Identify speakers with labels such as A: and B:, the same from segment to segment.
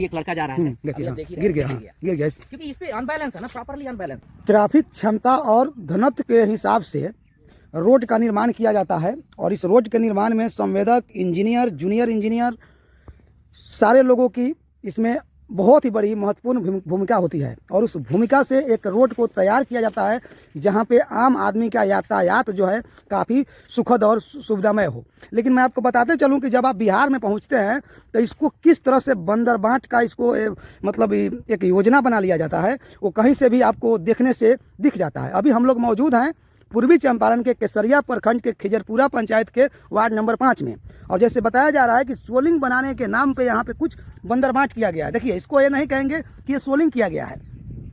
A: एक लड़का जा रहा है,
B: देखिए
A: अब देखिए
B: गिर गया, गिर गया।
A: क्योंकि इस पे अनबैलेंस है ना, प्रॉपर्ली अनबैलेंस।
B: ट्रैफिक क्षमता और घनत्व के हिसाब से रोड का निर्माण किया जाता है और इस रोड के निर्माण में संवेदक, इंजीनियर, जूनियर इंजीनियर, सारे लोगों की इसमें बहुत ही बड़ी महत्वपूर्ण भूमिका होती है और उस भूमिका से एक रोड को तैयार किया जाता है जहां पे आम आदमी का यातायात जो है काफ़ी सुखद और सुविधामय हो। लेकिन मैं आपको बताते चलूं कि जब आप बिहार में पहुंचते हैं तो इसको किस तरह से बंदरबाट का इसको मतलब एक योजना बना लिया जाता है, वो कहीं से भी आपको देखने से दिख जाता है। अभी हम लोग मौजूद हैं पूर्वी चंपारण के केसरिया प्रखंड के खिजरपुरा पंचायत के वार्ड नंबर 5 में, और जैसे बताया जा रहा है कि सोलिंग बनाने के नाम पे यहाँ पे कुछ बंदरबाट किया गया है। देखिए, इसको ये नहीं कहेंगे कि ये सोलिंग किया गया है।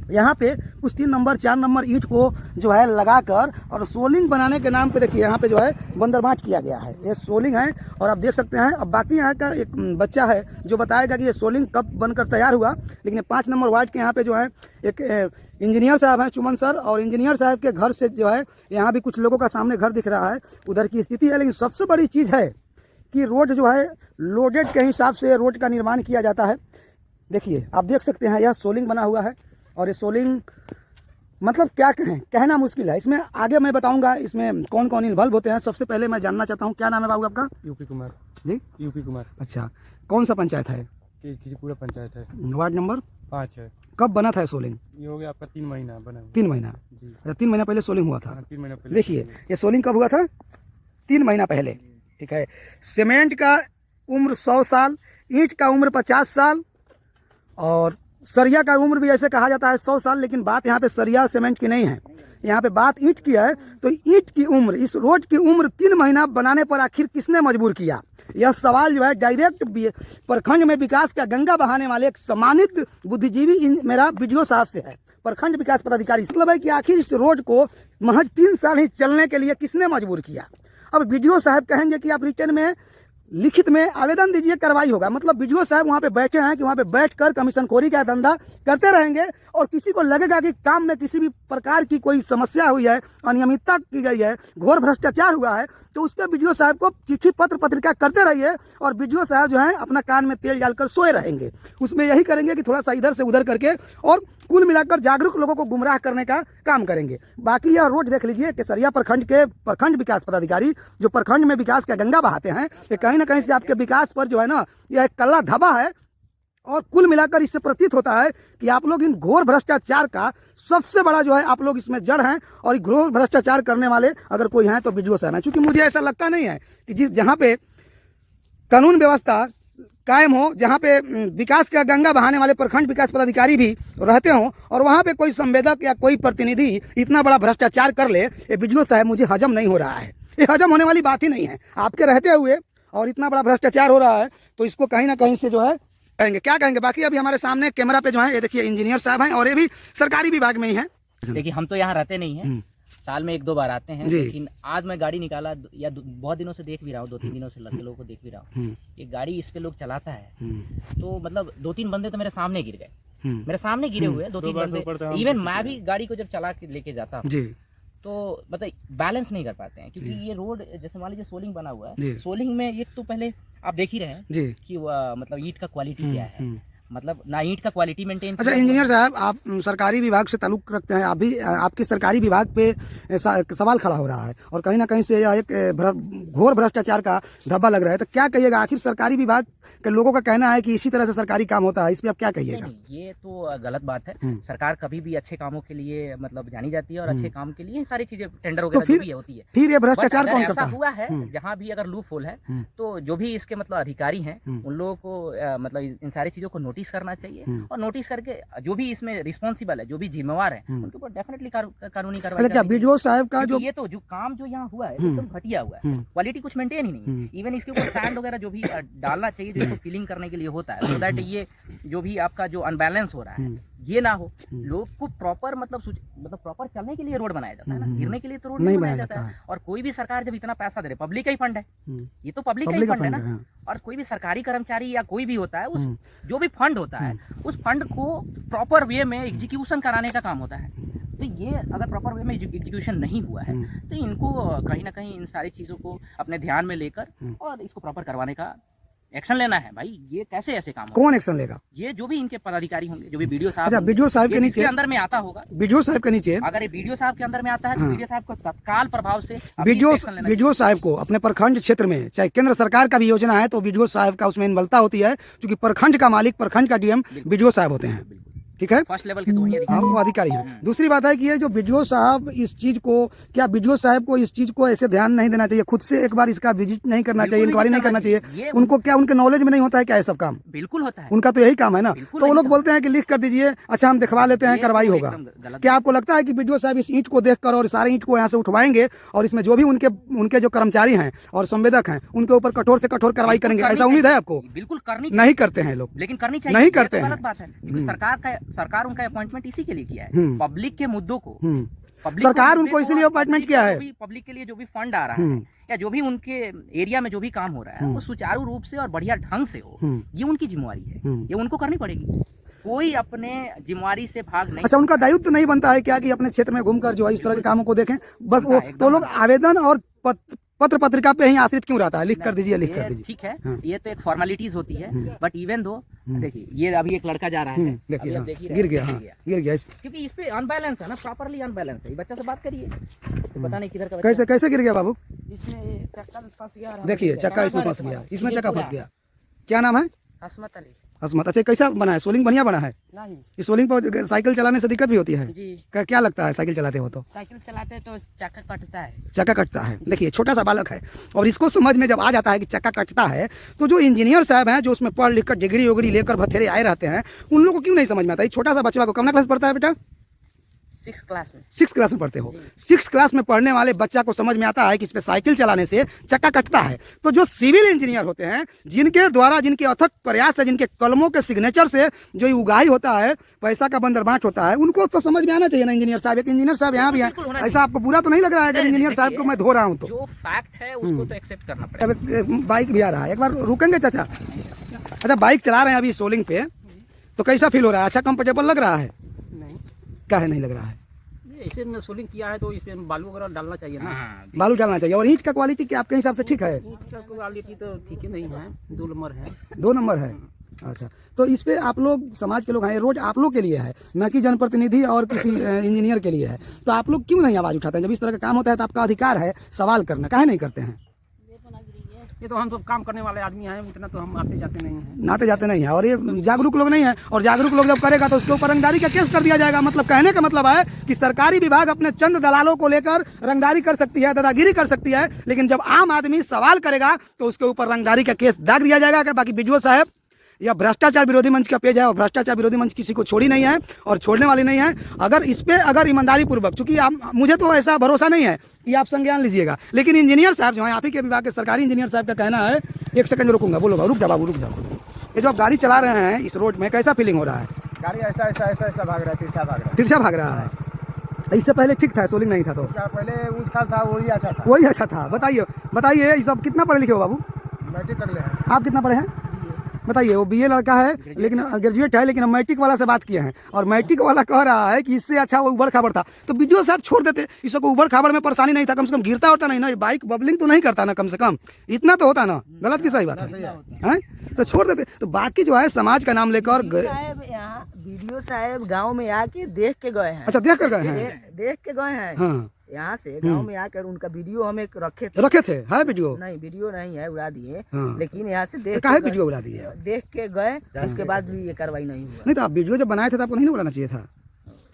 B: यहाँ पे कुछ 3 नंबर 4 नंबर ईंट को जो है लगाकर और सोलिंग बनाने के नाम पे देखिए यहाँ पे जो है बंदरबाट किया गया है। ये सोलिंग है और आप देख सकते हैं। अब बाकी यहाँ का एक बच्चा है जो बताएगा कि ये सोलिंग कब बनकर तैयार हुआ। लेकिन 5 नंबर वार्ड के यहाँ पे जो है एक इंजीनियर साहब हैं, चुमन सर, और इंजीनियर साहब के घर से जो है यहाँ भी कुछ लोगों का सामने घर दिख रहा है, उधर की स्थिति है। लेकिन सबसे बड़ी चीज़ है कि रोड जो है लोडेड के हिसाब से रोड का निर्माण किया जाता है। देखिए, आप देख सकते हैं यह सोलिंग बना हुआ है और ये सोलिंग मतलब क्या कहें, कहना मुश्किल है। इसमें आगे मैं बताऊंगा इसमें कौन कौन इन्वॉल्व होते हैं। सबसे पहले मैं जानना चाहता हूँ, क्या नाम है बाबू आपका?
C: UP Kumar
B: ji,
C: UP Kumar.
B: अच्छा, कौन सा पंचायत है?
C: पूरा पंचायत है,
B: वार्ड नंबर
C: 5 है।
B: कब बना था सोलिंग?
C: ये हो गया आपका 3 महीना बना हुआ।
B: 3 महीना
C: जी।
B: अच्छा, 3 महीना पहले सोलिंग हुआ था।
C: 3 महीना पहले।
B: देखिए, ये सोलिंग कब हुआ था? 3 महीना पहले। ठीक है। सीमेंट का उम्र 100 साल, ईंट का उम्र 50 साल और सरिया का उम्र भी ऐसे कहा जाता है 100 साल। लेकिन बात यहाँ पे सरिया सीमेंट की नहीं है, यहाँ पे बात ईंट की है। तो ईंट की उम्र, इस रोड की उम्र 3 महीना बनाने पर आखिर किसने मजबूर किया? यह सवाल जो है डायरेक्ट प्रखंड में विकास का गंगा बहाने वाले एक सम्मानित बुद्धिजीवी मेरा वीडियो साहब से है, प्रखंड विकास पदाधिकारी। मतलब है कि आखिर इस रोड को महज 3 साल ही चलने के लिए किसने मजबूर किया? अब वीडियो साहब कहेंगे कि आप रिटर्न में लिखित में आवेदन दीजिए, कार्रवाई होगा। मतलब वीडियो साहब वहाँ पे बैठे हैं कि वहाँ पे बैठकर कमीशनखोरी का धंधा करते रहेंगे और किसी को लगेगा कि काम में किसी भी प्रकार की कोई समस्या हुई है, अनियमितता की गई है, घोर भ्रष्टाचार हुआ है, तो उस पर वीडियो साहब को चिट्ठी पत्र पत्रिका करते रहिए और वीडियो साहब जो है अपना कान में तेल डालकर सोए रहेंगे। उसमें यही करेंगे कि थोड़ा सा इधर से उधर करके और कुल मिलाकर जागरूक लोगों को गुमराह करने का काम करेंगे। बाकी यह रोड देख लीजिए, केसरिया प्रखंड के प्रखंड विकास पदाधिकारी जो प्रखंड में विकास का गंगा बहाते हैं, ये कहीं ना कहीं से आपके विकास पर जो है ना, यह एक कल्ला धब्बा है। और कुल मिलाकर इससे प्रतीत होता है कि आप लोग इन घोर भ्रष्टाचार का सबसे बड़ा जो है आप लोग इसमें जड़ हैं और घोर भ्रष्टाचार करने वाले अगर कोई हैं तो वीडियो साहब हैं। क्योंकि मुझे ऐसा लगता नहीं है कि जहाँ पे कानून व्यवस्था कायम हो, जहाँ पे विकास का गंगा बहाने वाले प्रखंड विकास पदाधिकारी भी रहते हों और वहाँ पे कोई संवेदक या कोई प्रतिनिधि इतना बड़ा भ्रष्टाचार कर ले, ये वीडियो साहब मुझे हजम नहीं हो रहा है। ये हजम होने वाली बात ही नहीं है आपके रहते हुए, और इतना बड़ा भ्रष्टाचार हो रहा है तो इसको कहीं ना कहीं से जो है कहेंगे, क्या कहेंगे। बाकी अभी हमारे सामने कैमरा पे जो है ये देखिए इंजीनियर साहब हैं और ये भी सरकारी विभाग में ही हैं।
A: देखिए, हम तो यहाँ रहते नहीं हैं, साल में 1-2 बार आते हैं। लेकिन आज मैं गाड़ी निकाला या बहुत दिनों से देख भी रहा हूँ, 2-3 दिनों से लड़के लोगों को देख भी रहा हूँ। ये गाड़ी इस पे लोग चलाता है तो मतलब 2-3 बंदे तो मेरे सामने गिर गए, मेरे सामने गिरे हुए 2-3 बंदे। इवन मैं भी गाड़ी को जब चला के लेके जाता हूँ तो मतलब बैलेंस नहीं कर पाते हैं, क्योंकि ये रोड जैसे मान लीजिए सोलिंग बना हुआ है। सोलिंग में एक तो पहले आप देख ही रहे हैं कि मतलब ईंट का क्वालिटी क्या है, मतलब ना ईंट का क्वालिटी मेंटेन। अच्छा
B: इंजीनियर साहब, आप सरकारी विभाग से ताल्लुक रखते हैं, आप भी आपके सरकारी विभाग पे सवाल खड़ा हो रहा है और कहीं ना कहीं से यह एक घोर भ्रष्टाचार का धब्बा लग रहा है। तो क्या कहिएगा? आखिर सरकारी विभाग के लोगों का कहना है कि इसी तरह से सरकारी काम होता है, इस पे आप क्या कहिएगा?
A: ये तो गलत बात है। सरकार कभी भी अच्छे कामों के लिए मतलब जानी जाती है और अच्छे काम के लिए सारी चीजें टेंडर वगैरह जो भी होती है।
B: फिर ये भ्रष्टाचार कौन करता है?
A: हुआ है जहाँ भी अगर लूप होल है तो जो भी इसके मतलब अधिकारी हैं उन लोगों को मतलब इन सारी चीजों को नोटिस करना चाहिए और नोटिस करके जो भी इसमें रिस्पॉन्सिबल है, जो भी जिम्मेवार है, उनके ऊपर डेफिनेटली कानूनी कार्रवाई।
B: क्या वीडियो साहब का जो
A: ये तो जो काम जो यहाँ हुआ है एकदम घटिया हुआ है, क्वालिटी कुछ मेंटेन ही नहीं। इवन इसके ऊपर सैंड वगैरह जो भी डालना चाहिए, जो इसको फिलिंग करने के लिए होता है, सो दैट ये जो भी आपका जो अनबैलेंस हो रहा है ये ना हो। लोग को प्रॉपर मतलब प्रॉपर चलने के लिए रोड बनाया जाता है ना, गिरने के लिए तो रोड नहीं बनाया जाता है। और कोई भी सरकार जब इतना पैसा दे रही, पब्लिक का ही फंड है, ये तो पब्लिक का ही फंड है ना। और कोई भी सरकारी कर्मचारी या कोई भी होता है, उस जो भी फंड होता है उस फंड को प्रॉपर वे में एग्जीक्यूशन कराने का काम होता है। तो ये अगर प्रॉपर वे में एग्जीक्यूशन नहीं हुआ है तो इनको कहीं ना कहीं इन सारी चीज़ों को अपने ध्यान में लेकर और इसको प्रॉपर करवाने का एक्शन लेना है भाई, ये कैसे ऐसे काम होगा?
B: कौन एक्शन लेगा?
A: ये जो भी इनके पदाधिकारी होंगे, जो भी बीडीओ साहब
B: अच्छा,
A: होंगे,
B: बीडीओ साहब के
A: ये
B: नीचे
A: जिसके अंदर में आता होगा,
B: बीडीओ साहब के नीचे
A: अगर ये बीडीओ साहब के अंदर में आता है तो
B: हाँ।
A: बीडीओ साहब को तत्काल प्रभाव से अभी
B: बीडीओ
A: इस पे action लेना
B: बीडीओ साहब को अपने प्रखंड क्षेत्र में चाहे केंद्र सरकार का भी योजना है तो बीडीओ साहब का उसमें इन्वलता होती है, क्योंकि प्रखंड का मालिक, प्रखंड का डीएम बीडीओ साहब होते हैं।
A: चाहिए।
B: ठीक है,
A: फर्स्ट लेवल के तो वही
B: हाँ,
A: अधिकारी
B: वो अधिकारी है। दूसरी बात है कि ये जो बीडीओ साहब इस चीज को, क्या बीडीओ साहब को इस चीज को ऐसे ध्यान नहीं देना चाहिए, खुद से एक बार इसका विजिट नहीं करना चाहिए, इंक्वायरी नहीं करना चाहिए?
A: ये
B: उनको क्या उनके नॉलेज में नहीं होता है क्या ये सब काम?
A: बिल्कुल होता है।
B: उनका तो यही काम है ना।
A: बिल्कुल
B: तो वो
A: नहीं
B: लोग
A: काम।
B: बोलते हैं कि लिख कर दीजिए, अच्छा हम दिखवा लेते हैं,
A: ये
B: कार्रवाई
A: तो
B: होगा।
A: एकदम गलत
B: क्या आपको लगता है कि बीडीओ साहब इस ईंट को देखकर और सारे ईंट को यहाँ से उठवाएंगे और इसमें जो भी उनके जो कर्मचारी हैं और संवेदक हैं उनके ऊपर कठोर से कठोर कार्रवाई करेंगे? ऐसा उम्मीद है आपको?
A: बिल्कुल करनी चाहिए,
B: नहीं करते हैं लोग।
A: लेकिन करनी चाहिए,
B: नहीं
A: ये
B: करते
A: तो
B: हैं।
A: गलत बात है, क्योंकि सरकार उनका अपॉइंटमेंट इसी के लिए किया है, पब्लिक के मुद्दों को, पब्लिक
B: सरकार
A: को
B: उनको
A: मुद्दे
B: इसीलिए
A: को,
B: अपॉइंटमेंट
A: पब्लिक
B: किया
A: का
B: है।
A: जो भी पब्लिक के लिए जो भी फंड आ रहा है या जो भी उनके एरिया में जो भी काम हो रहा है वो सुचारू रूप से और बढ़िया ढंग से हो, ये उनकी जिम्मेवारी है, ये उनको करनी पड़ेगी। कोई अपने जिम्मेवारी से भाग नहीं।
B: अच्छा, उनका दायित्व तो नहीं बनता है क्या कि अपने क्षेत्र में घूमकर जो है इस तरह के कामों को देखें? बस वो
A: एकदम
B: तो लोग आवेदन और पत्र पत्रिका पे ही आश्रित क्यों रहता है? लिख कर दीजिए, लिख कर
A: ये
B: दीजिए।
A: ठीक है, ये तो एक फॉर्मेलिटीज होती है, बट इवन दो देखिए ये अभी एक लड़का जा रहा है, अभी
B: देखिए,
A: आप
B: हाँ,
A: देख ही रहे
B: गिर
A: हैं,
B: गया, हाँ, गिर गया।
A: क्योंकि इस पे अनबैलेंस है ना, प्रॉपरली अनबैलेंस है। ये बच्चा से बात करिए तो पता नहीं किधर का बच्चा।
B: कैसे कैसे गिर गया बाबू?
A: इसमें चक्का फंस गया।
B: देखिए, चक्का इसमें फंस गया, इसमें चक्का फंस गया। क्या नाम है?
A: हसमत अली।
B: हसमत। अच्छा, कैसा बना है? सोलिंग बढ़िया बना है?
A: नहीं
B: इस सोलिंग पर साइकिल चलाने से दिक्कत भी होती है?
A: जी,
B: क्या लगता है साइकिल चलाते हो तो?
A: साइकिल चलाते तो चक्का कटता है।
B: चक्का कटता है। देखिए, छोटा सा बालक है और इसको समझ में जब आ जाता है कि चक्का कटता है तो जो इंजीनियर साहब हैं, जो उसमें पढ़ लिख कर डिग्री उगड़ी लेकर भथेरे आए रहते हैं, उन लोगों को क्यों नहीं समझ में आता? ये छोटा सा बच्चा को कौन क्लास पढ़ता है बेटा?
A: 6th क्लास में।
B: 6th क्लास में पढ़ते हो। 6th क्लास में पढ़ने वाले बच्चा को समझ में आता है कि इस पे साइकिल चलाने से चक्का कटता है। तो जो सिविल इंजीनियर होते हैं, जिनके द्वारा, जिनके अथक प्रयास है, जिनके कलमों के सिग्नेचर से जो उगाही होता है, पैसा का बंदरबांट होता है, उनको तो समझ में आना चाहिए ना। इंजीनियर साहब, एक इंजीनियर साहब यहाँ भी है, ऐसा आपको बुरा तो नहीं लग रहा है अगर इंजीनियर साहब को मैं धो रहा हूँ तो?
A: जो फैक्ट है उसको तो एक्सेप्ट करना पड़ेगा।
B: अब एक बाइक भी आ रहा है, एक बार रुकेंगे चाचा? अच्छा, बाइक चला रहे हैं अभी सोलिंग पे, तो कैसा फील हो रहा है? अच्छा, कंफर्टेबल लग रहा है?
D: नहीं,
B: क्या है नहीं लग रहा है?
D: ऐसे में सोलिंग किया है तो इस पे बालू वगैरह डालना चाहिए ना।
B: बालू डालना चाहिए। और ईंट का क्वालिटी क्या आपके हिसाब से ठीक है?
D: ईंट का क्वालिटी तो ठीक ही नहीं है, 2 नंबर है।
B: 2 नंबर है। अच्छा, तो इस पे आप लोग, समाज के लोग हैं, रोज आप लोग के लिए है, न कि जनप्रतिनिधि और किसी इंजीनियर के लिए है। तो आप लोग क्यों नहीं आवाज उठाते हैं? जब इस तरह का काम होता है तो आपका अधिकार है सवाल करना, काहे नहीं करते हैं?
D: ये तो हम सब काम करने वाले आदमी हैं, इतना तो हम आते जाते नहीं हैं।
B: नाते जाते नहीं है, और ये जागरूक लोग नहीं है। और जागरूक लोग जब करेगा तो उसके ऊपर रंगदारी का केस कर दिया जाएगा। मतलब कहने का मतलब है कि सरकारी विभाग अपने चंद दलालों को लेकर रंगदारी कर सकती है, दादागिरी कर सकती है, लेकिन जब आम आदमी सवाल करेगा तो उसके ऊपर रंगदारी का केस दाग दिया जाएगा। क्या बाकी बीडीओ साहब या भ्रष्टाचार विरोधी मंच का पेज है, और भ्रष्टाचार विरोधी मंच किसी को छोड़ी नहीं है और छोड़ने वाली नहीं है। अगर इस पे अगर ईमानदारी पूर्वक, चूंकि मुझे तो ऐसा भरोसा नहीं है कि आप संज्ञान लीजिएगा, लेकिन इंजीनियर साहब जो है, आप ही के विभाग के सरकारी इंजीनियर साहब का कहना है, एक सेकंड रुकूंगा, बोलो, रुक जाओ बाबू, रुक जाओ। ये जो आप गाड़ी चला रहे हैं इस रोड में, कैसा फीलिंग हो रहा है?
E: गाड़ी ऐसा ऐसा ऐसा ऐसा भाग रहा है, तिरछा भाग रहा
B: तिरछा भाग रहा है। इससे पहले ठीक था, सोलिंग नहीं था तो?
E: है। पहले ऊंच खाल था, वही अच्छा था।
B: वही अच्छा था। बताइए ये सब कितना पढ़े लिखे हो बाबू?
E: मैट्रिक कर ले हैं।
B: आप कितना पढ़े हैं बताइए? वो बीए लड़का है, लेकिन ग्रेजुएट है, लेकिन हम मैट्रिक वाला से बात किए हैं और मैट्रिक वाला कह रहा है कि इससे अच्छा वो उबड़ खाबड़ था। तो बीडीओ साहब छोड़ देते, इसको उबड़ खाबड़ में परेशानी नहीं था, कम से कम गिरता होता नहीं ना, बाइक बबलिंग तो नहीं करता ना, कम से कम इतना तो होता ना। गलत की सही बात है? तो छोड़ देते। तो बाकी जो है समाज का नाम लेकर
F: यहाँ बीडीओ साहब गांव में आके देख के गए हैं।
B: अच्छा, देख कर गए हैं?
F: देख के गए हैं।
B: हाँ,
F: यहाँ से गांव में आकर उनका वीडियो हमें रखे थे।
B: है वीडियो?
F: नहीं, वीडियो नहीं है, उड़ा दिए।
B: हाँ।
F: लेकिन यहाँ से देख
B: काहे
F: के
B: वीडियो उड़ा दिए?
F: देख के गए, उसके बाद भी ये कार्रवाई नहीं हुआ।
B: नहीं तो आप वीडियो जब बनाए थे तो आपको नहीं उड़ाना चाहिए था?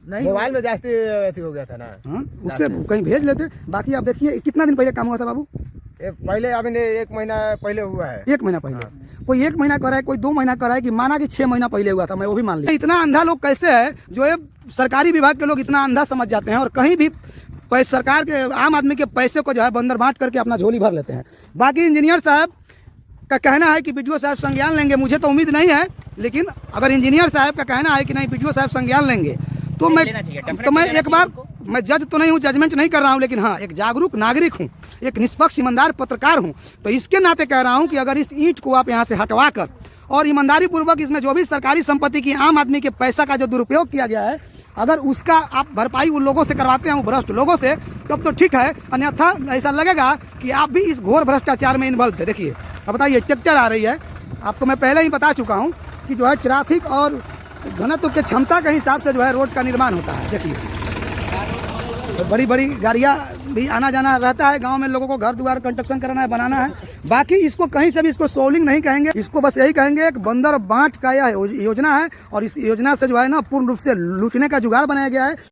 F: नहीं,
E: मोबाइल में जास्ती अथी हो गया था ना।
B: हाँ, उससे कहीं भेज लेते। बाकी आप देखिए, कितना दिन पहले काम हुआ था बाबू?
E: पहले अभी 1 महीना पहले हुआ है।
B: 1 महीना पहले। कोई 1 महीना कर रहा है, कोई 2 महीना कर रहा है, कि माना कि 6 महीना पहले हुआ था, मैं वो भी मान लिया। इतना अंधा लोग कैसे है जो ये सरकारी विभाग के लोग इतना अंधा समझ जाते हैं और कहीं भी सरकार के, आम आदमी के पैसे को जो है बंदर बांट करके अपना झोली भर लेते हैं। बाकी इंजीनियर साहब का कहना है कि बीडीओ साहब संज्ञान लेंगे, मुझे तो उम्मीद नहीं है, लेकिन अगर इंजीनियर साहब का कहना है कि नहीं बीडीओ साहब संज्ञान लेंगे तो मैं एक बार, मैं जज तो नहीं हूँ, जजमेंट नहीं कर रहा हूँ, लेकिन हाँ, एक जागरूक नागरिक हूँ, एक निष्पक्ष ईमानदार पत्रकार हूँ, तो इसके नाते कह रहा हूँ कि अगर इस ईंट को आप यहाँ से हटवा कर और ईमानदारी पूर्वक इसमें जो भी सरकारी संपत्ति की, आम आदमी के पैसा का जो दुरुपयोग किया गया है, अगर उसका आप भरपाई उन लोगों से करवाते हैं, वो भ्रष्ट लोगों से, तब तो ठीक है। अन्यथा ऐसा लगेगा कि आप भी इस घोर भ्रष्टाचार में इन्वॉल्व थे। देखिए, अब बताइए, ट्रैक्टर आ रही है आपको मैं पहले ही बता चुका हूँ कि जो है ट्रैफिक और घनत्व के क्षमता के हिसाब से जो है रोड का निर्माण होता है। देखिए तो बड़ी बड़ी गाड़ियाँ भी आना जाना रहता है, गांव में लोगों को घर द्वार कंस्ट्रक्शन कराना है, बनाना है। बाकी इसको कहीं से भी इसको सोलिंग नहीं कहेंगे, इसको बस यही कहेंगे एक बंदर बांट का यह योजना है और इस योजना से जो है ना पूर्ण रूप से लूटने का जुगाड़ बनाया गया है।